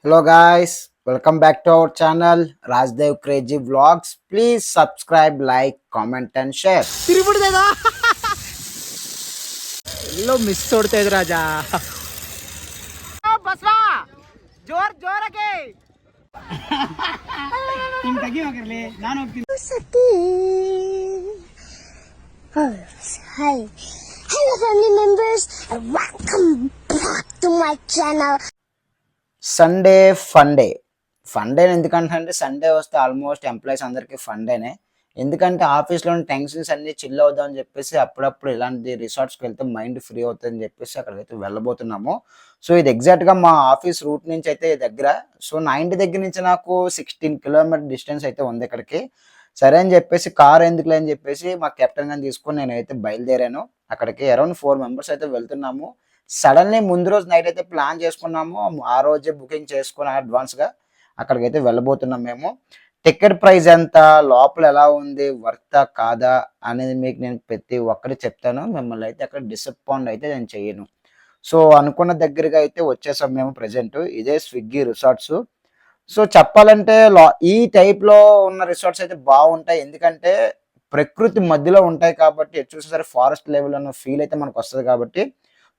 Hello guys, welcome back to our channel Rajdev Crazy Vlogs. Please subscribe, like, comment and share. ತಿರುಬಿಡ್ದೇನೋ ಎಲ್ಲೋ miss ಹೊಡ್ತಾ ಇದ್ರು ರಾಜ ಬಸವಾ ಜೋರ್ ಜೋರಾಗೆ ನಿಮ್ ತೆಗಿಯೋಗಿರ್ಲಿ ನಾನು ಹೋಗ್ತೀನಿ Hi. Hello family members and welcome back to my channel. Sunday funday ఎందుకంటే Sunday వస్తే ఆల్మోస్ట్ ఎంప్లాయీస్ అందరికీ ఫండేనే. ఎందుకంటే ఆఫీస్లోని టెన్షన్స్ అన్నీ చిల్ అవుదాం అని చెప్పేసి అప్పుడప్పుడు ఇలాంటి రిసార్ట్స్కి వెళ్తే మైండ్ ఫ్రీ అవుతుందని చెప్పేసి అక్కడికైతే వెళ్ళబోతున్నాము. సో ఇది ఎగ్జాక్ట్గా మా ఆఫీస్ రూట్ నుంచి అయితే దగ్గర. సో నా ఇంటి దగ్గర నుంచి నాకు 16 కిలోమీటర్ డిస్టెన్స్ అయితే ఉంది ఇక్కడికి. సరే అని చెప్పేసి కార్ ఎందుకులే అని చెప్పేసి మా కెప్టెన్ గాని తీసుకొని నేనైతే బయలుదేరాను. అక్కడికి అరౌండ్ 4 మెంబర్స్ అయితే వెళ్తున్నాము. సడన్‌లీ ముందు రోజు నైట్ అయితే ప్లాన్ చేసుకున్నాము. ఆ రోజే బుకింగ్ చేసుకొని అడ్వాన్స్‌గా అక్కడికైతే వెళ్ళబోతున్నాం మేము. టికెట్ ప్రైస్ ఎంత? లోపల ఎలా ఉంది? వర్తా కాదా? అనేది మీకు నేను ప్రతి ఒక్కటి చెప్తాను. మిమ్మల్ని అయితే అక్కడ డిసప్పాయింట్ అయితే నేను చెయ్యను. సో, అనుకున్న దగ్గరగా అయితే వచ్చేసాం మేము ప్రెజెంట్. ఇదే స్విగ్గీ రిసార్ట్స్. సో, చెప్పాలంటే ఈ టైప్‌లో ఉన్న రిసార్ట్స్ అయితే బావుంటాయి. ఎందుకంటే ప్రకృతి మధ్యలో ఉంటాయి కాబట్టి ఎటు చూసినా సరే ఫారెస్ట్ లెవెల్ అన్న ఫీల్ అయితే మనకొస్తది కాబట్టి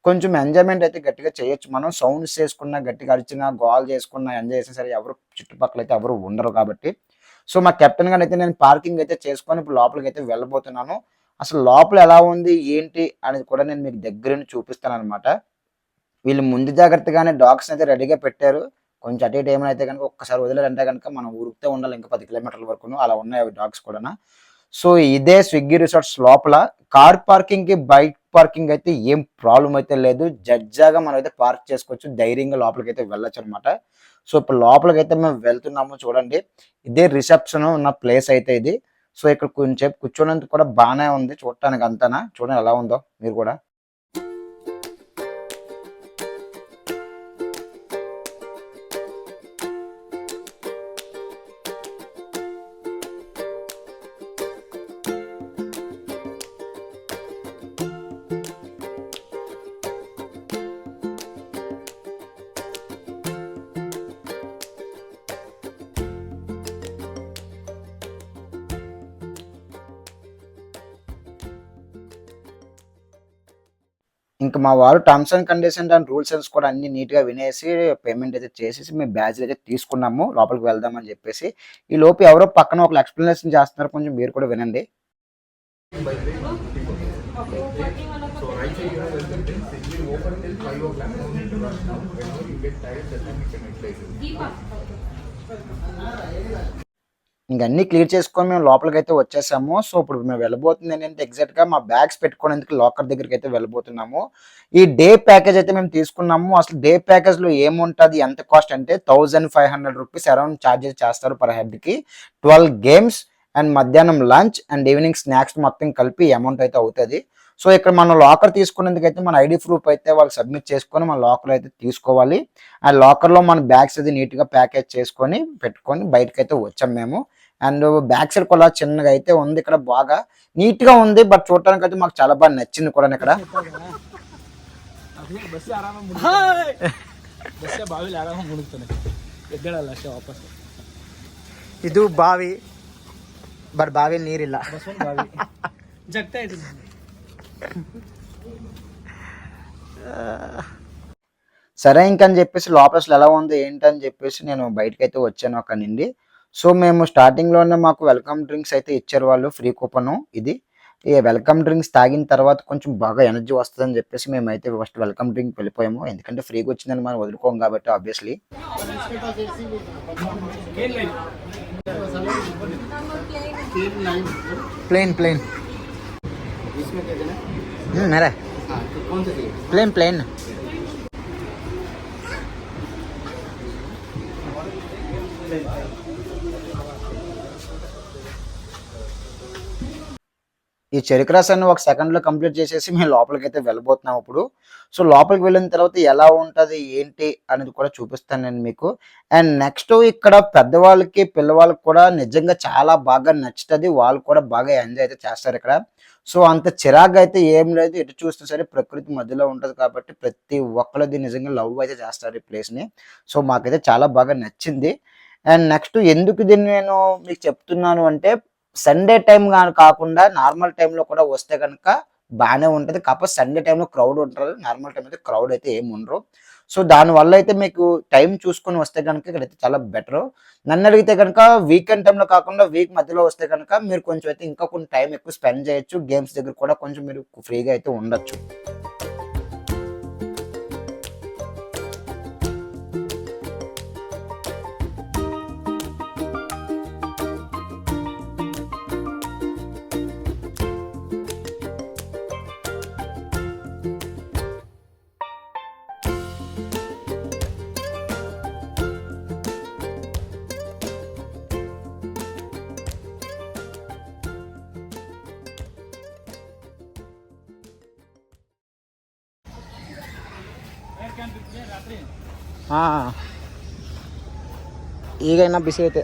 కొంచెం ఎంజాయ్‌మెంట్ అయితే గట్టిగా చేయొచ్చు మనం. సౌండ్స్ చేసుకున్నా, గట్టిగా అరిచినా, గోల చేసుకున్నా, ఎంజాయ్ చేసినా సరే ఎవరు చుట్టుపక్కల అయితే ఎవరు ఉండరు కాబట్టి. సో, మా కెప్టెన్ గానైతే నేను పార్కింగ్ అయితే చేసుకొని ఇప్పుడు లోపలికైతే వెళ్ళబోతున్నాను. అసలు లోపల ఎలా ఉంది? ఏంటి? అనేది కూడా నేను మీకు దగ్గరుండి చూపిస్తాననమాట. వీళ్ళు ముందు జాగ్రత్తగానే డాగ్స్‌ని అయితే రెడీగా పెట్టారు. కొంచెం అటు ఇటు ఏమైనా అయితే గనుక ఒక్కసారి వదిలారంటే గనుక మనం ఉరుకుతూ ఉండాలి ఇంకా 10 కిలోమీటర్ల వరకును. అలా ఉన్నాయి అవి డాగ్స్ కూడాను. సో, ఇదే స్విగ్గీ రిసార్ట్స్ లోపల కార్ పార్కింగ్‌కి, బైక్ పార్కింగ్ అయితే ఏం ప్రాబ్లమ్ అయితే లేదు. జడ్జాగా మనమైతే పార్క్ చేసుకోవచ్చు. ధైర్యంగా లోపలికైతే వెళ్ళొచ్చనమాట. సో, ఇప్పుడు లోపలికైతే మేము వెళ్తున్నాము చూడండి. ఇదే రిసెప్షన్ ఉన్న ప్లేస్ అయితే ఇది. సో, ఇక్కడ కొంచెంసేపు కూర్చోడానికి కూడా బానే ఉంది చూడటానికి అంతాన. చూడండి ఎలా ఉందో మీరు కూడా. ఇంక మా వారు terms and conditions and rules కూడా అన్నీ నీట్‌గా వినేసి పేమెంట్ అయితే చేసేసి మేము బ్యాడ్జ్‌లు అయితే తీసుకున్నాము. లోపలికి వెళ్దామని చెప్పేసి. ఈలోపు ఎవరో పక్కన ఒకళ్ళు ఎక్స్‌ప్లనేషన్ చేస్తున్నారు. కొంచెం మీరు కూడా వినండి. ఇంక అన్నీ క్లియర్ చేసుకొని మేము లోపలికైతే వచ్చేసాము. సో, ఇప్పుడు మేము వెళ్ళబోతుంది ఏంటంటే ఎగ్జాక్ట్‌గా మా బ్యాగ్స్ పెట్టుకునేందుకు లాకర్ దగ్గరికైతే వెళ్ళబోతున్నాము. ఈ డే ప్యాకేజ్ అయితే మేము తీసుకున్నాము. అసలు డే ప్యాకేజ్‌లో ఏముంటది? ఎంత కాస్ట్ అంటే రూ. 1500 అరౌండ్ చార్జెస్ చేస్తారు పర్ హెడ్‌కి. 12 గేమ్స్ అండ్ మధ్యాహ్నం లంచ్ అండ్ ఈవినింగ్ స్నాక్స్ మొత్తం కలిపి అమౌంట్ అయితే అవుతది. సో, ఇక్కడ మనం లాకర్ తీసుకునేందుకైతే మన ఐడీ ప్రూఫ్ అయితే వాళ్ళు సబ్మిట్ చేసుకొని మన లాకర్‌లో అయితే తీసుకోవాలి. ఆ లాకర్‌లో మన బ్యాగ్స్ అది నీట్‌గా ప్యాకేజ్ చేసుకొని పెట్టుకొని బయటకైతే వచ్చాం మేము. అండ్ బ్యాక్ సైడ్ కూడా చిన్నగా అయితే ఉంది. ఇక్కడ బాగా నీట్‌గా ఉంది. బట్ చూడటానికైతే మాకు చాలా బాగా నచ్చింది కూడాను ఇక్కడ. ಬಸ್ ಆರಾಮ ಬಸ್ ಬಾವಿಲಿ ಆರಾಮ ಮುಳುಗ್ತಾನೆ ಎದ್ದೇಳಲ್ಲ ಅಷ್ಟೇ ವಾಪಸ್ ಇದು ಬಾವಿ ಬಟ್ ಬಾವಿಲಿ ನೀರಿಲ್ಲ ಬಾವಿ ಜಗ್ತಾ ಇದ್ದೀನಿ సరే ఇంకని చెప్పేసి లోపల అసలు ఎలా ఉంది ఏంటని చెప్పేసి నేను బయటకైతే వచ్చాను అక్కడి నుండి. సో, మేము స్టార్టింగ్‌లోనే మాకు వెల్కమ్ డ్రింక్స్ అయితే ఇచ్చారు వాళ్ళు ఫ్రీ కూపను ఇది. ఈ వెల్కమ్ డ్రింక్స్ తాగిన తర్వాత కొంచెం బాగా ఎనర్జీ వస్తదని చెప్పేసి మేమైతే ఫస్ట్ వెల్కమ్ డ్రింక్ వెళ్ళిపోయాము. ఎందుకంటే ఫ్రీగా వచ్చిందని మనం వదులుకోం కాబట్టి ఆబ్వియస్‌లీ. प्लेन प्लेन मेरा प्लेन प्लेन ఈ చెరుకు రసాన్ని ఒక సెకండ్‌లో కంప్లీట్ చేసేసి మేము లోపలికైతే వెళ్ళబోతున్నాం ఇప్పుడు. సో, లోపలికి వెళ్ళిన తర్వాత ఎలా ఉంటది, ఏంటి అనేది కూడా చూపిస్తాను నేను మీకు. అండ్ నెక్స్ట్ ఇక్కడ పెద్దవాళ్ళకి, పిల్లవాళ్ళకి కూడా నిజంగా చాలా బాగా నచ్చుతది. వాళ్ళు కూడా బాగా ఎంజాయ్ అయితే చేస్తారిక్కడ. సో, అంత చిరాకుగా అయితే ఏం లేదు. ఎటు చూసినా సరే ప్రకృతి మధ్యలో ఉంటది కాబట్టి ప్రతి ఒక్కళ్ళు దీన్ని నిజంగా లవ్ అయితే చేస్తారు ఈ ప్లేస్‌ని. సో, మాకైతే చాలా బాగా నచ్చింది. అండ్ నెక్స్ట్ ఎందుకు దీన్ని నేను మీకు చెప్తున్నాను అంటే సండే టైమ్ కాకుండా నార్మల్ టైమ్‌లో కూడా వస్తే గనక బానే ఉంటది. కాకపోతే సండే టైమ్‌లో క్రౌడ్ ఉంటారు. నార్మల్ టైమ్ అయితే క్రౌడ్ అయితే ఏమి ఉండరు. సో, దానివల్ల అయితే మీకు టైం చూసుకొని వస్తే గనక ఇక్కడైతే చాలా బెటరు. నన్నడిగితే గనక వీకెండ్ టైమ్‌లో కాకుండా వీక్ మధ్యలో వస్తే గనక మీరు కొంచెం అయితే ఇంకా కొంచెం టైం ఎక్కువ స్పెండ్ చేయొచ్చు. గేమ్స్ దగ్గర కూడా కొంచెం మీరు ఫ్రీగా అయితే ఉండొచ్చు. ಈಗೇನ ಬಿಸಿ ಐತೆ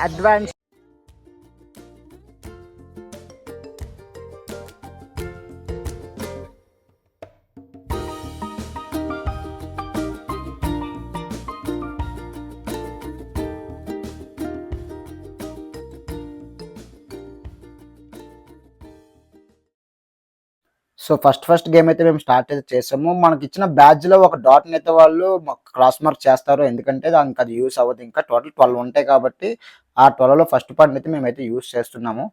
ಅಡ್ವಾನ್ಸ್. సో, ఫస్ట్ గేమ్ అయితే మేము స్టార్ట్ అయితే చేసాము. మనకిచ్చిన బ్యాడ్జ్‌లో ఒక డాట్‌నైతే వాళ్ళు క్రాస్ మార్క్ చేస్తారు. ఎందుకంటే దానికి అది యూజ్ అవ్వదు ఇంకా. టోటల్ 12 ఉంటాయి కాబట్టి, ఆ 12లో ఫస్ట్ పార్ట్‌నైతే మేమైతే యూజ్ చేస్తున్నాము.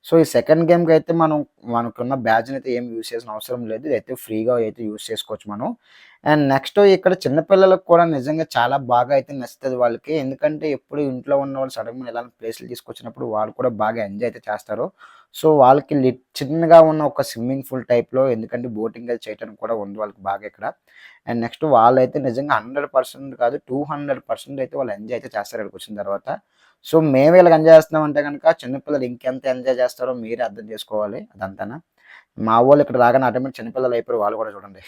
సో, ఈ సెకండ్ గేమ్‌కి అయితే మనకున్న బ్యాడ్జ్‌నైతే ఏం యూజ్ చేయాల్సిన అవసరం లేదు. ఇదైతే ఫ్రీగా అయితే యూజ్ చేసుకోవచ్చు మనం. అండ్ నెక్స్ట్ ఇక్కడ చిన్న పిల్లలకు కూడా నిజంగా చాలా బాగా అయితే నచ్చుతది వాళ్ళకి. ఎందుకంటే ఎప్పుడు ఇంట్లో ఉన్నవాళ్ళు సడెన్‌గా ఇలాంటి ప్లేస్‌లు తీసుకొచ్చినప్పుడు వాళ్ళు కూడా బాగా ఎంజాయ్ అయితే చేస్తారు. సో, వాళ్ళకి చిన్నగా ఉన్న ఒక స్విమ్మింగ్ పూల్ టైప్‌లో ఎందుకంటే బోటింగ్ అది చేయడానికి కూడా ఉంది వాళ్ళకి బాగా ఇక్కడ. అండ్ నెక్స్ట్ వాళ్ళైతే నిజంగా 100% కాదు 200% అయితే వాళ్ళు ఎంజాయ్ అయితే చేస్తారు ఇక్కడికొచ్చిన తర్వాత. సో, మేము ఇలాగ ఎంజాయ్ చేస్తున్నామంటే గనక చిన్న పిల్లలు ఇంకెంత ఎంజాయ్ చేస్తారో మీరే అర్థం చేసుకోవాలి అదంతాన. మా వోళ్ళు ఇక్కడ రాగానే ఆటోమేటిక్ చిన్న పిల్లలు అయిపోయారు వాళ్ళు కూడా చూడండి.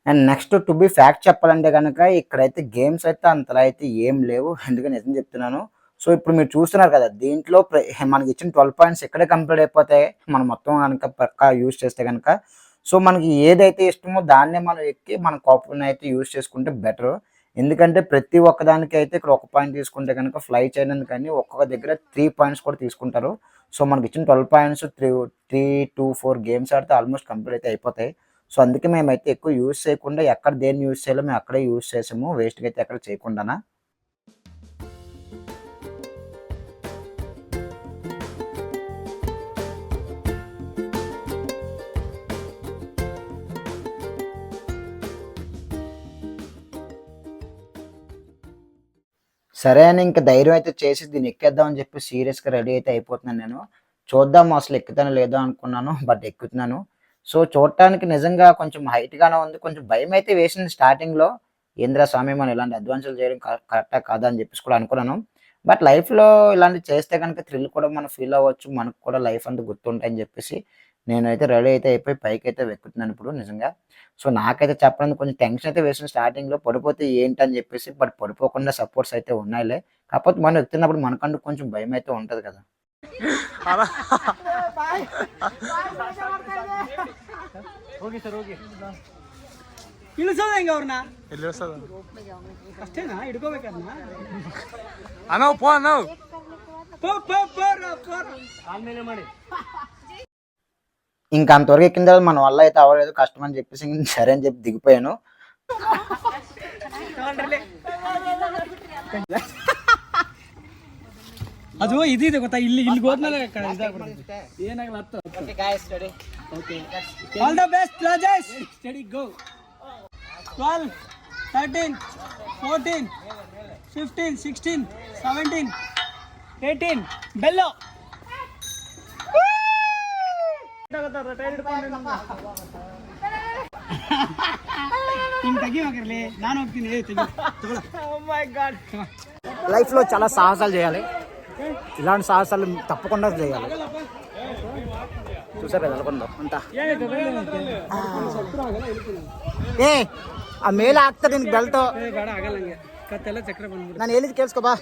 And next to be fact చెప్పాలంటే గనక ఇక్కడైతే గేమ్స్ అయితే అంతలా అయితే ఏం లేవు. ఎందుకని నిజం చెప్తున్నాను. సో, ఇప్పుడు మీరు చూస్తున్నారు కదా! దీంట్లో మనకిచ్చిన 12 పాయింట్స్ ఇక్కడే కంప్లీట్ అయిపోతాయి. మనం మొత్తం గనక పక్కా యూజ్ చేస్తే గనక. సో, మనకి ఏదైతే ఇష్టమో దాన్నే మనం ఎక్కి మన కాపుని అయితే యూజ్ చేసుకుంటే బెటరు. ఎందుకంటే ప్రతి ఒక్కదానికి అయితే ఇక్కడ ఒక పాయింట్ తీసుకుంటే గనక ఫ్లై చేయడానికని ఒక్కొక్క దగ్గర 3 పాయింట్స్ కూడా తీసుకుంటారు. సో, మనకిచ్చిన 12 పాయింట్స్ 3-4 గేమ్స్ ఆడితే ఆల్మోస్ట్ కంప్లీట్ అయితే అయిపోతాయి. సో, అందుకే మేమైతే ఎక్కువ యూజ్ చేయకుండా ఎక్కడ దేన్ని యూజ్ చేయాలో మేము అక్కడే యూజ్ చేసాము. వేస్ట్‌గా అయితే ఎక్కడ చేయకుండానా. సరే అని ఇంక ధైర్యం అయితే చేసి దీన్ని ఎక్కేద్దాం అని చెప్పి సీరియస్‌గా రెడీ అయితే అయిపోతున్నాను నేను. చూద్దాం అసలు ఎక్కుతానో లేదో అనుకున్నాను. బట్ ఎక్కుతున్నాను. సో, చూడటానికి నిజంగా కొంచెం హైట్‌గానే ఉంది. కొంచెం భయమైతే వేసింది స్టార్టింగ్‌లో. ఏందిరా స్వామి మనం ఇలాంటి అడ్వెంచర్‌లు చేయడం కరెక్టా కాదా అని చెప్పేసి కూడా అనుకున్నాను. బట్ లైఫ్‌లో ఇలాంటివి చేస్తే గనుక థ్రిల్ కూడా మనం ఫీల్ అవ్వచ్చు. మనకు కూడా లైఫ్ అంతా గుర్తుంటాయని చెప్పేసి నేనైతే రెడీ అయితే అయిపోయి పైకైతే ఎక్కుతున్నాను ఇప్పుడు నిజంగా. సో, నాకైతే చెప్పడానికి కొంచెం టెన్షన్ అయితే వేసింది స్టార్టింగ్‌లో. పడిపోతే ఏంటని చెప్పేసి. బట్ పడిపోకుండా సపోర్ట్స్ అయితే ఉన్నాయిలే. కాకపోతే మనం ఎక్కుతున్నప్పుడు మనకంటూ కొంచెం భయమైతే ఉంటది కదా! ಹೋಗಿ ಸರ್ ಹೋಗಿ ಇಳಿಸೋದ ಹೆಂಗ ಅವ್ರನ್ನ ಅಷ್ಟೇನಾ ಹಿಡ್ಕೋಬೇಕನ್ನ ಅನವ್ ಪೋ ಅನವ್ ಆಮೇಲೆ ಮಾಡಿ ఇంకా అంతవరకు ఎక్కిన తర్వాత మన వల్ల అయితే అవ్వలేదు కష్టం అని చెప్పేసి సరే అని చెప్పి దిగిపోయాను. ಅದು ಇದಿದೆ ಗೊತ್ತಾ, ಇಲ್ಲಿ ಹೋದ್ಮೇಲೆ ಏನಾಗಲ್ಲ. Okay guys, ready? Okay, all the best Rajesh. Study ಗೋ. 12 13 14 15 16 17 18 ಬೆಲ್ಲೋ. ಹಿಂಗ್ ತೆಗಿವಾಗಿರ್ಲಿ, ನಾನು ಹೋಗ್ತೀನಿ. లైఫ్లో చాలా సాహసాలు చేయాలి. ఇలాంటి సాహసాలు తప్పకుండా చేయాలి. చూసారు కదా అనుకుందాం అంతా. ಏ ಆ ಮೇಲೆ ಆಗ್ತದೆ ನಿನ್ಗೆ ಬೆಲ್ಟು. ಕತ್ತೆಲ್ಲ ಚಕ್ರ ಬಂದ್ಬಿಡು. ನಾನು ಹೇಳಿದ್ ಕೇಳಿಸ್ಕೊ ಬಾ.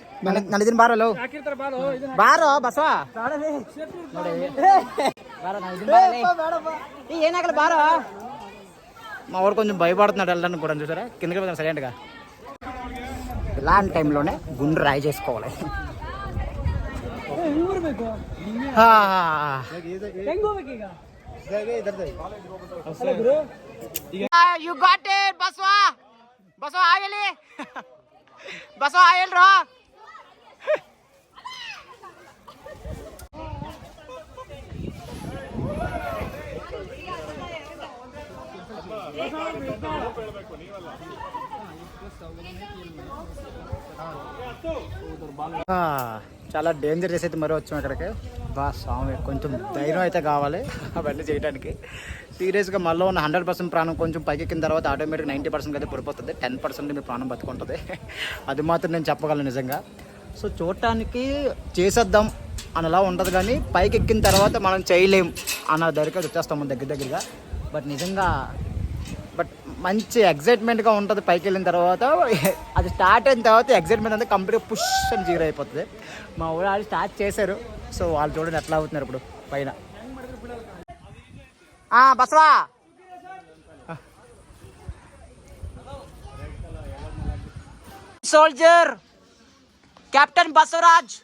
ನಾನು ಇದೀನಿ ಬಾರಲ್ಲ. ಬಾರೋ ಬಸವ. ఏనాగల బారో. మా వాడు కొంచెం భయపడుతున్నాడు వెళ్ళడానికి కూడా. చూసారా కిందకి వెళ్తాను సైలెంట్గా. ఇలాంటి టైంలోనే గుండు రాయి చేసుకోవాలి. You got it, Baswa. Baswa ಆಗಲಿ. Baswa ಆಗಲ್ರೋ. చాలా డేంజరస్ అయితే మరీ వచ్చాం ఇక్కడికి. బా స్వామి, కొంచెం ధైర్యం అయితే కావాలి అవన్నీ చేయడానికి. సీరియస్గా మళ్ళీ ఉన్న 100% ప్రాణం కొంచెం పైకెక్కిన తర్వాత ఆటోమేటిక్గా 90% అయితే పడిపోతుంది. 10% మీ ప్రాణం బతుకుంటుంది. అది మాత్రం నేను చెప్పగలను నిజంగా. సో చూడటానికి చేసేద్దాం అలా ఉండదు, కానీ పైకి ఎక్కిన తర్వాత మనం చేయలేం అన్న దగ్గరికి వచ్చేస్తాము దగ్గరగా. బట్ నిజంగా మంచి ఎగ్జైట్మెంట్గా ఉంటుంది పైకి వెళ్ళిన తర్వాత. అది స్టార్ట్ అయిన తర్వాత ఎగ్జైట్మెంట్ అంతా కంప్లీట్గా పుష్ అని జీరో అయిపోతుంది. మా ఊరు వాళ్ళు స్టార్ట్ చేశారు. సో వాళ్ళు చూడండి ఎట్లా అవుతున్నారు ఇప్పుడు పైన. Baswa soldier captain Basavaraj.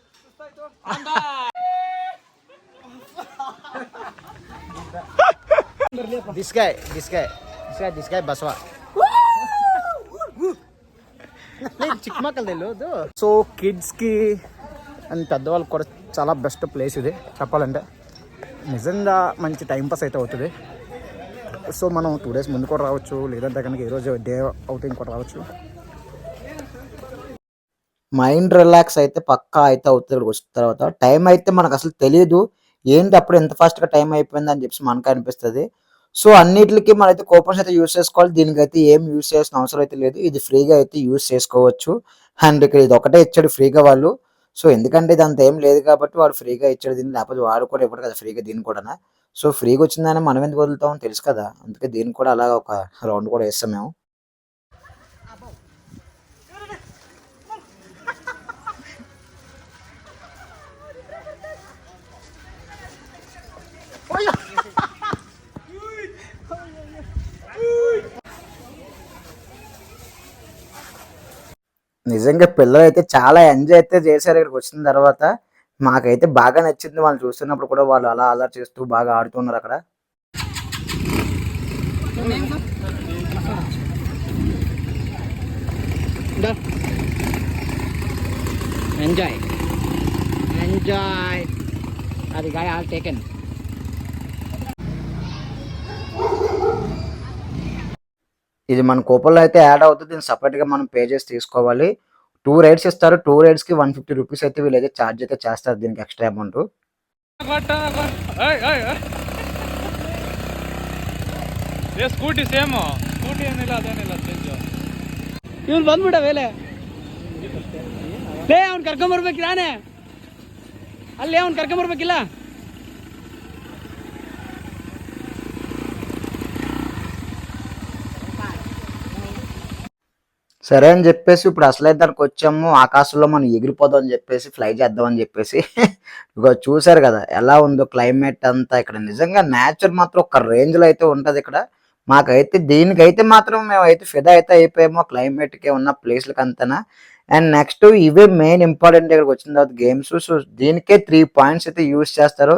This guy Baswa. చిక్మకల్ తెలియదు. సో కిడ్స్కి అండ్ పెద్దవాళ్ళకి కూడా చాలా బెస్ట్ ప్లేస్ ఇది చెప్పాలంటే. నిజంగా మంచి టైంపాస్ అయితే అవుతుంది. సో మనం 2 days ముందు కూడా రావచ్చు, లేదంటే కనుక ఈరోజు డే అవుటింగ్ కూడా రావచ్చు. మైండ్ రిలాక్స్ అయితే పక్కా అయితే అవుతుంది. ఇక్కడికి వచ్చిన తర్వాత టైం అయితే మనకు అసలు తెలియదు. ఏంటి అప్పుడు ఎంత ఫాస్ట్గా టైం అయిపోయింది అని చెప్పి మనకు అనిపిస్తుంది. సో అన్నిటికి మనైతే కూపన్స్ అయితే యూజ్ చేసుకోవాలి. దీనికైతే ఏం యూజ్ చేయాల్సిన అవసరం అయితే లేదు. ఇది ఫ్రీగా అయితే యూజ్ చేసుకోవచ్చు. అండ్ ఇక్కడ ఇది ఒకటే ఇచ్చాడు ఫ్రీగా వాళ్ళు. సో ఎందుకంటే ఇది అంత ఏం లేదు కాబట్టి వాడు ఫ్రీగా ఇచ్చాడు దీన్ని, లేకపోతే వాడు కూడా ఇవ్వడు కదా ఫ్రీగా దీన్ని కూడా. సో ఫ్రీగా వచ్చిందని మనం ఎందుకు వదులుతామని తెలుసు కదా, అందుకే దీన్ని కూడా అలాగ ఒక రౌండ్ కూడా వేస్తాం మేము. నిజంగా పిల్లలు అయితే చాలా ఎంజాయ్ అయితే చేశారు ఇక్కడికి వచ్చిన తర్వాత. మాకైతే బాగా నచ్చింది. వాళ్ళు చూస్తున్నప్పుడు కూడా వాళ్ళు అలా అలా చేస్తూ బాగా ఆడుతున్నారు అక్కడ. ఎంజాయ్ అది గాయ ఆల్ టేకెన్. ఇది మన కూపన్లో అయితే యాడ్ అవుతుంది. దీన్ని సపరేట్గా మనం పే చేసి తీసుకోవాలి. 2 rides ఇస్తారు. 2 రైడ్స్కి 150 రూపీస్ అయితే వీళ్ళైతే ఛార్జ్ అయితే చేస్తారు దీనికి extra amount. Scooty same scooty ಏನಿಲ್ಲ ಅದೇನಿಲ್ಲ ಚೇಂಜ್. ಇವ್ನು ಬಂದ್ಬಿಡ ವೇಲೆ ಲೇ, ಅವ್ನು ಕರ್ಕೊಂಬರ್ಬೇಕಿರಾನೆ ಅಲ್ಲಿ, ಅವ್ನು ಕರ್ಕೊಂಬರ್ಬೇಕಿಲ್ಲ. సరే అని చెప్పేసి ఇప్పుడు అసలైతే దానికి వచ్చాము. ఆకాశంలో మనం ఎగిరిపోదాం అని చెప్పేసి ఫ్లై చేద్దాం అని చెప్పేసి. ఇక చూసారు కదా ఎలా ఉందో క్లైమేట్ అంతా. ఇక్కడ నిజంగా నేచర్ మాత్రం ఒక రేంజ్లో అయితే ఉంటుంది ఇక్కడ. మాకైతే దీనికైతే మాత్రం మేమైతే ఫిదా అయితే అయిపోయామో క్లైమేట్కి ఉన్న ప్లేస్లకి అంతనా. అండ్ నెక్స్ట్ ఇవే మెయిన్ ఇంపార్టెంట్ ఇక్కడికి వచ్చిన తర్వాత గేమ్స్. సో దీనికే 3 points అయితే యూజ్ చేస్తారు.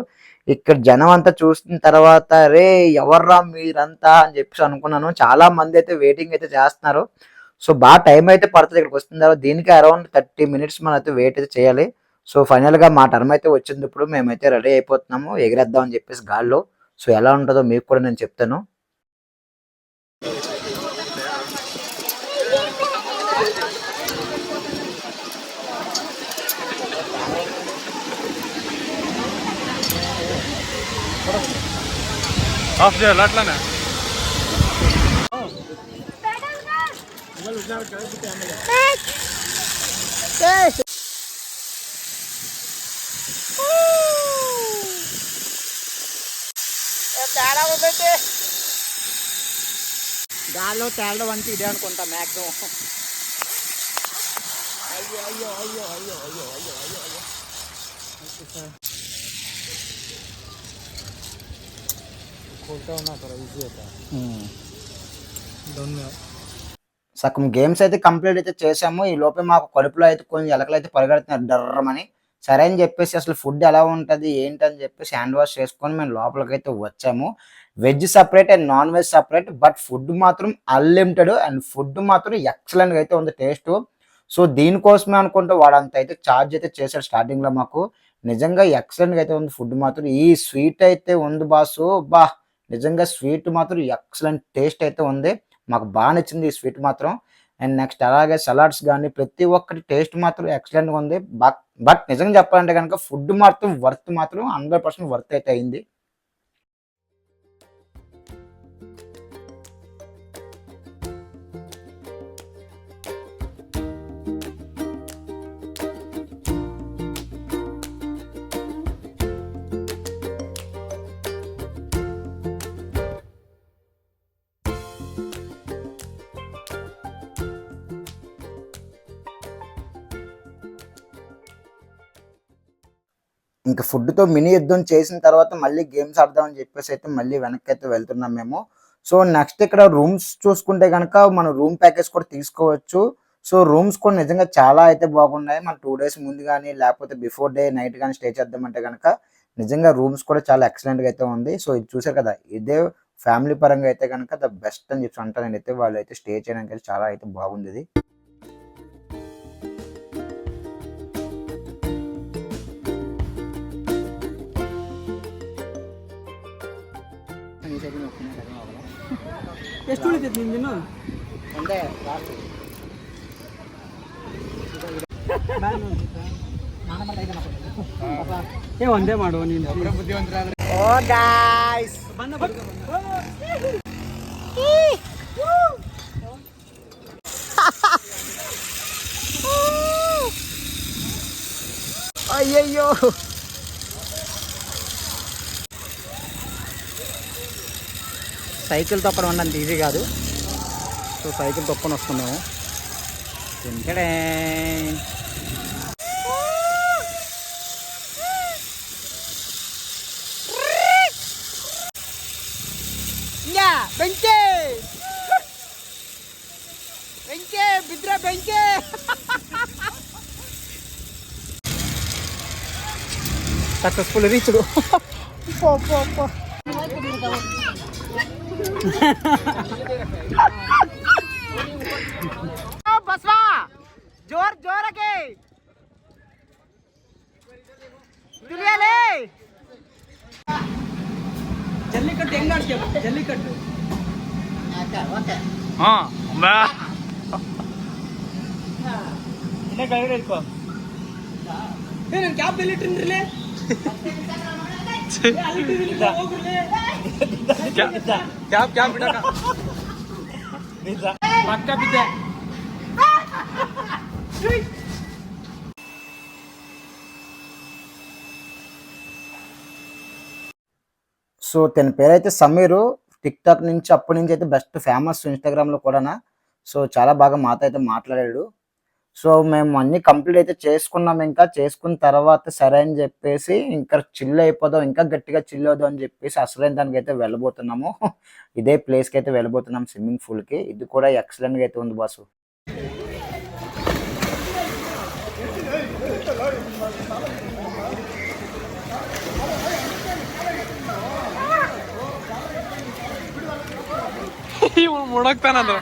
ఇక్కడ జనం అంతా చూసిన తర్వాత రే ఎవర్రా మీరంతా అని చెప్పేసి అనుకున్నాను. చాలా మంది అయితే వెయిటింగ్ అయితే చేస్తున్నారు. సో బాగా టైం అయితే పడుతుంది ఇక్కడికి వస్తున్న తర్వాత. దీనికి అరౌండ్ 30 మినిట్స్ మనం అయితే వెయిట్ అయితే చేయాలి. సో ఫైనల్గా మా టర్మ్ అయితే వచ్చింది. ఇప్పుడు మేమైతే రెడీ అయిపోతున్నాము ఎగిరేద్దాం అని చెప్పేసి గాల్లో. సో ఎలా ఉంటుందో మీకు కూడా నేను చెప్తాను. ఆఫ్ చేయాలి అట్లానే. తేడా ఉందంటే గాల్లో తేలడం అంటే ఇదే అనుకుంటా మ్యాక్సిమం. అయ్యో అయ్యో అయ్యో అయ్యో అయ్యో అయ్యో అయ్యో అయ్యో సగం గేమ్స్ అయితే కంప్లీట్ అయితే చేసాము. ఈ లోపే మాకు కడుపులో అయితే కొంచెం ఎలకలు అయితే పరిగెడుతున్నారు డర్రమని. సరే అని చెప్పేసి అసలు ఫుడ్ ఎలా ఉంటుంది ఏంటి అని చెప్పేసి హ్యాండ్ వాష్ చేసుకొని మేము లోపలికి అయితే వచ్చాము. Veg separate and non veg separate, but food మాత్రం అన్లిమిటెడ్ అండ్ ఫుడ్ మాత్రం ఎక్సలెంట్గా అయితే ఉంది టేస్ట్. సో దీనికోసమే అనుకుంటూ వాడంత అయితే ఛార్జ్ అయితే చేశాడు స్టార్టింగ్లో మాకు. నిజంగా ఎక్సలెంట్గా అయితే ఉంది ఫుడ్ మాత్రం. ఈ స్వీట్ అయితే ఉంది బాసు, బా నిజంగా స్వీట్ మాత్రం ఎక్సలెంట్ టేస్ట్ అయితే ఉంది. మాకు బాగా నచ్చింది ఈ స్వీట్ మాత్రం. అండ్ నెక్స్ట్ అలాగే సలాడ్స్ కానీ ప్రతి ఒక్కటి టేస్ట్ మాత్రం ఎక్సలెంట్గా ఉంది. బట్ నిజంగా చెప్పాలంటే కనుక ఫుడ్ మాత్రం వర్త్ మాత్రం 100% వర్త్ అయితే అయింది. ఇంకా ఫుడ్తో మినీ యుద్ధం చేసిన తర్వాత మళ్ళీ గేమ్స్ ఆడదామని చెప్పేసి అయితే మళ్ళీ వెనక్కి అయితే వెళ్తున్నాం మేము. సో నెక్స్ట్ ఇక్కడ రూమ్స్ చూసుకుంటే కనుక మనం రూమ్ ప్యాకేజ్ కూడా తీసుకోవచ్చు. సో రూమ్స్ కూడా నిజంగా చాలా అయితే బాగున్నాయి. మనం 2 days ముందు కానీ లేకపోతే బిఫోర్ డే నైట్ కానీ స్టే చేద్దామంటే కనుక నిజంగా రూమ్స్ కూడా చాలా ఎక్సలెంట్గా అయితే ఉంది. సో ఇది చూసారు కదా, ఇదే ఫ్యామిలీ పరంగా అయితే కనుక ద బెస్ట్ అని చెప్పి అంటాను నేనైతే. వాళ్ళు అయితే స్టే చేయడానికి అయితే చాలా అయితే బాగుంది ఇది. ಎಷ್ಟು ಉಳಿತೈತಿ ನಿಂದಿನ ಏ ಒಂದೇ ಮಾಡುವ ನೀನು ಬುದ್ಧಿವಂತರಾದ್ರೆ. ఓ గైస్ అయ్యయ్యో సైకిల్ తొక్కడం అంటే అంత ఈజీ కాదు. సో సైకిల్ తొక్కని వస్తున్నాము. తింటడే బెంకే బెంకే బిద్ర బెంకే సక్సెస్ఫుల్ రీచ్డు. బస్వా జోర్ జోరకే ತಿಳಿಯಲೇ ಜಲ್ಲಿಕಟ್ಟು ಹೆಂಗ್ ಆಡ್ತೀಯ ಜಲ್ಲಿಕಟ್ಟು ಇಲ್ಲೇ ಕೆಳಗಡೆ ಇಟ್ಕೋ. ಏ ನನ್ನ ಕ್ಯಾಪ್ ಎಲ್ಲಿ ಇಟ್ಟಿನ್ರಿಲೇ ಕ್ಯಾಪ್ ಕ್ಯಾಪ್ ಬಿಡಕ ಪಕ್ಕ ಬಿದ್ದೆ. సో తన పేరైతే సమీరు. టిక్ టాక్ నుంచి అప్పటి నుంచి అయితే బెస్ట్ ఫేమస్ ఇన్స్టాగ్రామ్లో కూడా. సో చాలా బాగా మాతో అయితే మాట్లాడాడు. సో మేము అన్నీ కంప్లీట్ అయితే చేసుకున్నాం. ఇంకా చేసుకున్న తర్వాత సరే అని చెప్పేసి ఇంకా చిల్ అయిపోదాం, ఇంకా గట్టిగా చిల్ అవుదాం అని చెప్పేసి అసలైన దానికి అయితే వెళ్ళబోతున్నాము. ఇదే ప్లేస్కి అయితే వెళ్ళబోతున్నాం, స్విమ్మింగ్ పూల్కి. ఇది కూడా ఎక్సలెంట్గా అయితే ఉంది బాసు. ముడక్తానంద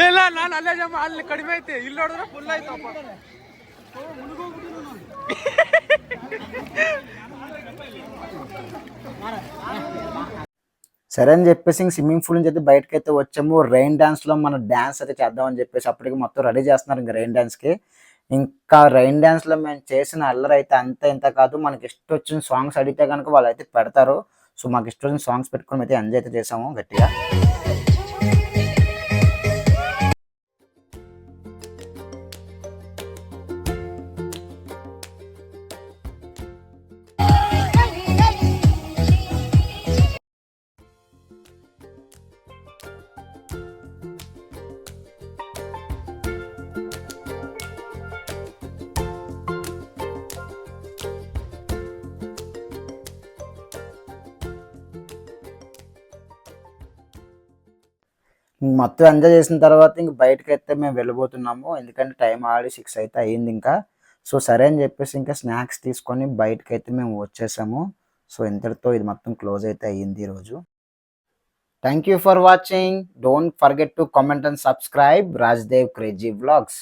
ಇಲ್ಲ ನಾನು ಅಲ್ಲೇ ಜಮ್ಮ ಅಲ್ಲಿ ಕಡಿಮೆ ಐತಿ ಇಲ್ಲಿ ನೋಡಿದ್ರೆ ಫುಲ್ ಆಯ್ತಪ್ಪ సరే అని చెప్పేసి ఇంక స్విమ్మింగ్ పూల్ నుంచి అయితే బయటకు అయితే వచ్చాము. రెయిన్ డాన్స్లో మన డాన్స్ అయితే చేద్దామని చెప్పేసి అప్పటికి మొత్తం రెడీ చేస్తున్నారు ఇంకా రెయిన్ డాన్స్కి. ఇంకా రెయిన్ డాన్స్లో మేము చేసిన అల్లరి అయితే అంత ఇంత కాదు. మనకి ఇష్టం వచ్చిన సాంగ్స్ అడిగితే కనుక వాళ్ళు అయితే పెడతారు. సో మాకు ఇష్టం వచ్చిన సాంగ్స్ పెట్టుకుని అయితే ఎంజాయ్ అయితే చేసాము గట్టిగా. మొత్తం ఎంజాయ్ చేసిన తర్వాత ఇంక బయటకైతే మేము వెళ్ళిపోతున్నాము. ఎందుకంటే టైం ఆల్రెడీ 6 అయితే అయ్యింది ఇంకా. సో సరే అని చెప్పేసి ఇంకా స్నాక్స్ తీసుకొని బయటకైతే మేము వచ్చేసాము. సో ఇంతటితో ఇది మొత్తం క్లోజ్ అయితే అయ్యింది ఈరోజు. Thank you for watching. Don't forget to comment and subscribe Rajdev crazy vlogs.